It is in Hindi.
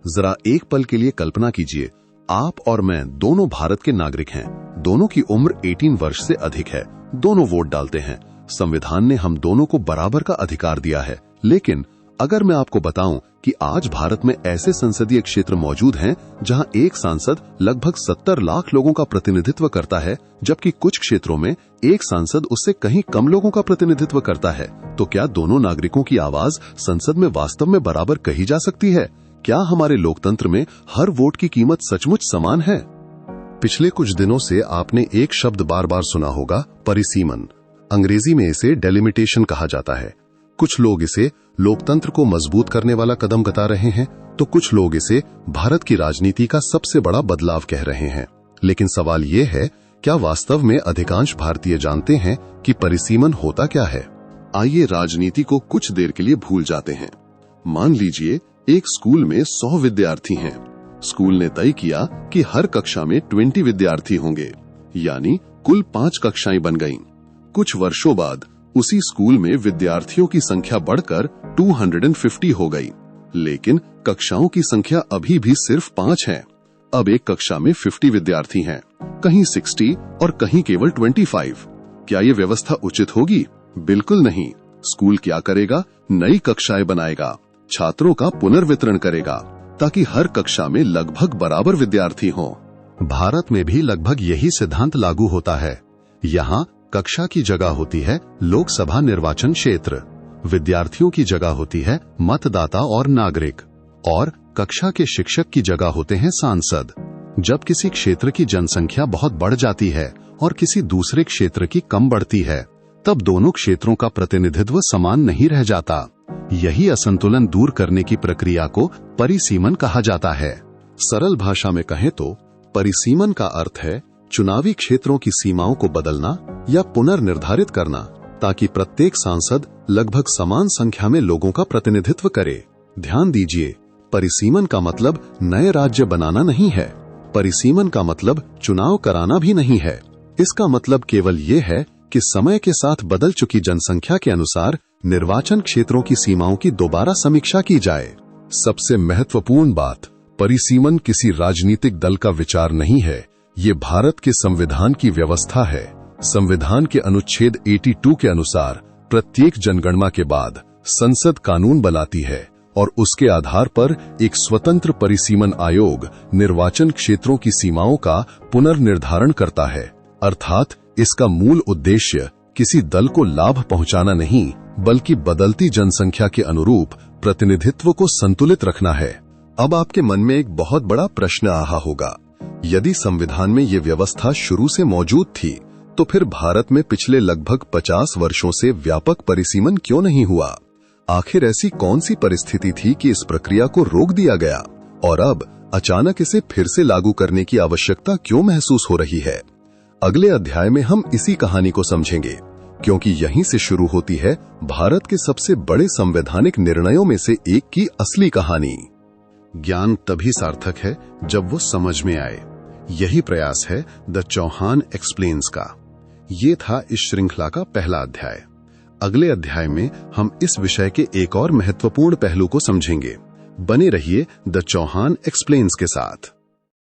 जरा एक पल के लिए कल्पना कीजिए, आप और मैं दोनों भारत के नागरिक हैं, दोनों की उम्र 18 वर्ष से अधिक है, दोनों वोट डालते हैं। संविधान ने हम दोनों को बराबर का अधिकार दिया है। लेकिन अगर मैं आपको बताऊं कि आज भारत में ऐसे संसदीय क्षेत्र मौजूद हैं जहां एक सांसद लगभग 70 लाख लोगों का प्रतिनिधित्व करता है, जबकि कुछ क्षेत्रों में एक सांसद उससे कहीं कम लोगों का प्रतिनिधित्व करता है, तो क्या दोनों नागरिकों की आवाज संसद में वास्तव में बराबर कही जा सकती है? क्या हमारे लोकतंत्र में हर वोट की कीमत सचमुच समान है? पिछले कुछ दिनों से आपने एक शब्द बार बार सुना होगा, परिसीमन। अंग्रेजी में इसे डेलिमिटेशन कहा जाता है। कुछ लोग इसे लोकतंत्र को मजबूत करने वाला कदम बता रहे हैं, तो कुछ लोग इसे भारत की राजनीति का सबसे बड़ा बदलाव कह रहे हैं। लेकिन सवाल ये है, क्या वास्तव में अधिकांश भारतीय जानते हैं कि परिसीमन होता क्या है? आइए राजनीति को कुछ देर के लिए भूल जाते हैं। मान लीजिए एक स्कूल में 100 विद्यार्थी हैं। स्कूल ने तय किया कि हर कक्षा में 20 विद्यार्थी होंगे, यानी कुल 5 कक्षाएं बन गईं। कुछ वर्षों बाद उसी स्कूल में विद्यार्थियों की संख्या बढ़कर 250 हो गई, लेकिन कक्षाओं की संख्या अभी भी सिर्फ 5 है। अब एक कक्षा में 50 विद्यार्थी हैं, कहीं 60 और कहीं केवल 25। क्या ये व्यवस्था उचित होगी? बिल्कुल नहीं। स्कूल क्या करेगा? नई कक्षाएं बनाएगा, छात्रों का पुनर्वितरण करेगा, ताकि हर कक्षा में लगभग बराबर विद्यार्थी हों। भारत में भी लगभग यही सिद्धांत लागू होता है। यहाँ कक्षा की जगह होती है लोकसभा निर्वाचन क्षेत्र, विद्यार्थियों की जगह होती है मतदाता और नागरिक, और कक्षा के शिक्षक की जगह होते हैं सांसद। जब किसी क्षेत्र की जनसंख्या बहुत बढ़ जाती है और किसी दूसरे क्षेत्र की कम बढ़ती है, तब दोनों क्षेत्रों का प्रतिनिधित्व समान नहीं रह जाता। यही असंतुलन दूर करने की प्रक्रिया को परिसीमन कहा जाता है। सरल भाषा में कहें तो परिसीमन का अर्थ है चुनावी क्षेत्रों की सीमाओं को बदलना या पुनर्निर्धारित करना, ताकि प्रत्येक सांसद लगभग समान संख्या में लोगों का प्रतिनिधित्व करे। ध्यान दीजिए, परिसीमन का मतलब नए राज्य बनाना नहीं है। परिसीमन का मतलब चुनाव कराना भी नहीं है। इसका मतलब केवल ये है कि समय के साथ बदल चुकी जनसंख्या के अनुसार निर्वाचन क्षेत्रों की सीमाओं की दोबारा समीक्षा की जाए। सबसे महत्वपूर्ण बात, परिसीमन किसी राजनीतिक दल का विचार नहीं है, ये भारत के संविधान की व्यवस्था है। संविधान के अनुच्छेद 82 के अनुसार प्रत्येक जनगणना के बाद संसद कानून बनाती है और उसके आधार पर एक स्वतंत्र परिसीमन आयोग निर्वाचन क्षेत्रों की सीमाओं का पुनर्निर्धारण करता है। अर्थात इसका मूल उद्देश्य किसी दल को लाभ पहुंचाना नहीं, बल्कि बदलती जनसंख्या के अनुरूप प्रतिनिधित्व को संतुलित रखना है। अब आपके मन में एक बहुत बड़ा प्रश्न आया होगा, यदि संविधान में ये व्यवस्था शुरू से मौजूद थी, तो फिर भारत में पिछले लगभग 50 वर्षों से व्यापक परिसीमन क्यों नहीं हुआ? आखिर ऐसी कौन सी परिस्थिति थी कि इस प्रक्रिया को रोक दिया गया और अब अचानक इसे फिर से लागू करने की आवश्यकता क्यों महसूस हो रही है? अगले अध्याय में हम इसी कहानी को समझेंगे, क्योंकि यहीं से शुरू होती है भारत के सबसे बड़े संवैधानिक निर्णयों में से एक की असली कहानी। ज्ञान तभी सार्थक है जब वो समझ में आए। यही प्रयास है द चौहान एक्सप्लेन्स का। ये था इस श्रृंखला का पहला अध्याय। अगले अध्याय में हम इस विषय के एक और महत्वपूर्ण पहलू को समझेंगे। बने रहिए द चौहान एक्सप्लेन्स के साथ।